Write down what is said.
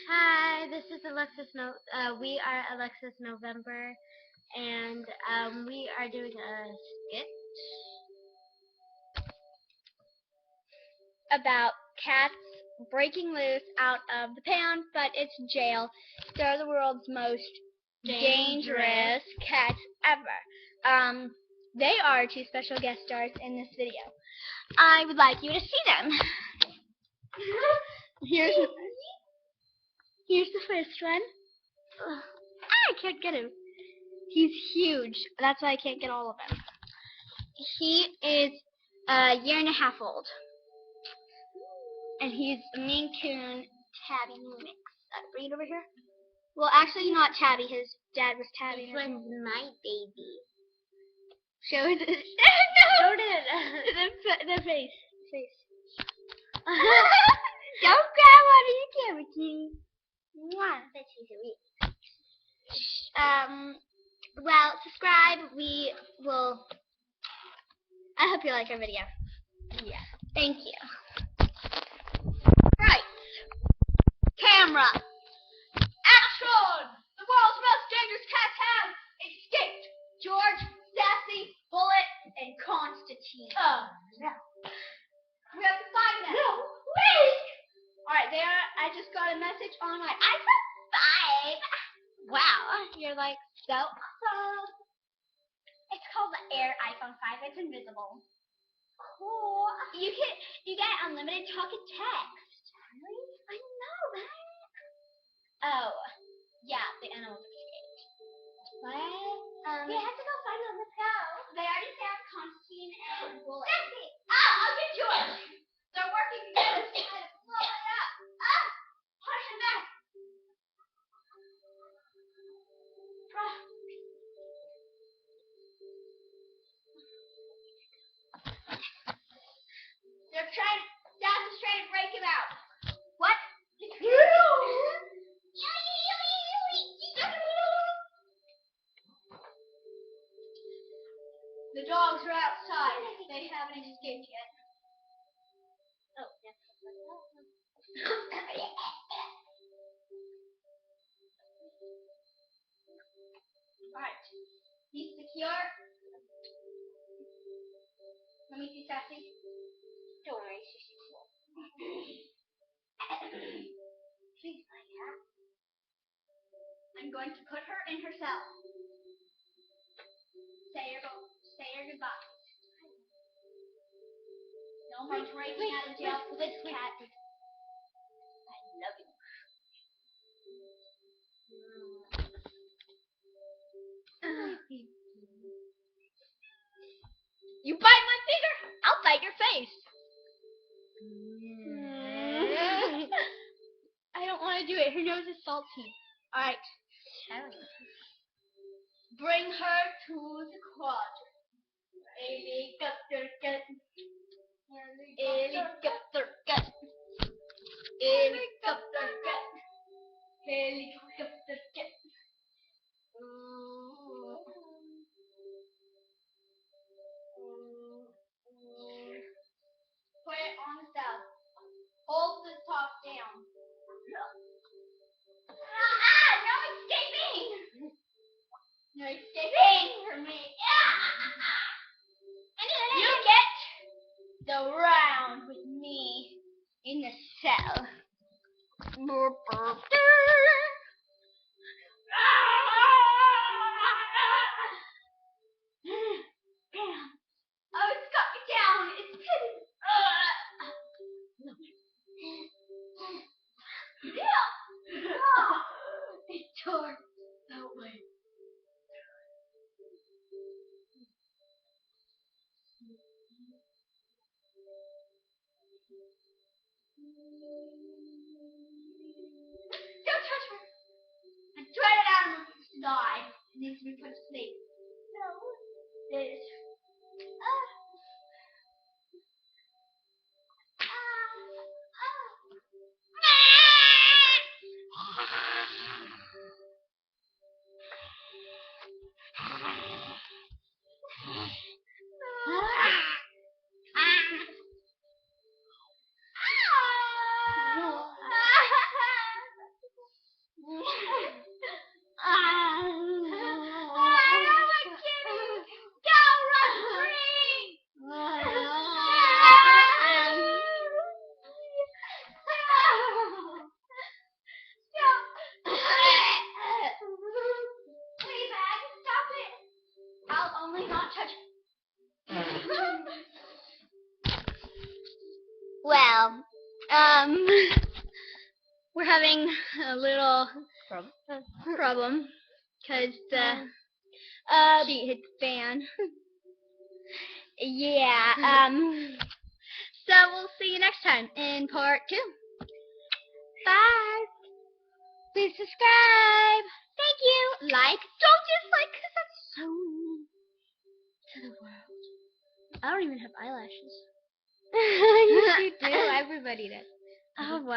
Hi, this is Alexis. We are Alexis November, and we are doing a skit about cats breaking loose out of the pound, but it's jail. They're the world's most dangerous cats ever. They are two special guest stars in this video. I would like you to see them. Here's the first one. I can't get him. He's huge. That's why I can't get all of him. He is a year and a half old. And he's a Maine Coon Tabby mix. Bring it over here. Well, actually, not Tabby. His dad was Tabby. This one's my baby. Show it. Show it. The face. Don't grab onto your camera, cutie. That's sweet. Well, subscribe. We will. I hope you like our video. Yeah. Thank you. Right. Camera. Action! The world's most dangerous cats have escaped. George, Sassy, Bullet, and Constantine. No. We have to find them. No, wait! Alright, there. I just got a message on my iPhone 5. Wow, you're like so awesome. It's called the Air iPhone 5. It's invisible. Cool. You get unlimited talk and text. Really? I know that. Oh, yeah, the animals escaped. What? We have to go find them. Let's go. They already found Constantine and Bullet. Sassy! I'll get George. They're working together to try to blow it up. Push him back. Dad is trying to break him out. What? The dogs are outside. They haven't escaped yet. Oh, yeah. Alright. He's secure. Let me see Sassy. Don't worry, she's secure. Please, my cat. I'm going to put her in her cell. Say your goodbye. No more breaking out of jail for this cat. I love you. You bite my finger, I'll bite your face. I don't want to do it. Her nose is salty. Alright. Bring her to the quadrant. Helicopter get. Helicopter get. Helicopter get. Helicopter get. Put it on the cell. Hold the top down. No escaping! No escaping from me. You get the round with me in the cell. Oh, it's got me down. It's hidden. It tore that way. Don't touch her. I tried it out and it's to die. It needs to be put to sleep. No. This. we're having a little problem because the sheet hit the fan. Yeah. So we'll see you next time in part 2. Bye. Please subscribe. Thank you. Like. Don't dislike because that's so mean to the world. I don't even have eyelashes. Yes, you do. Everybody does. Oh, wow.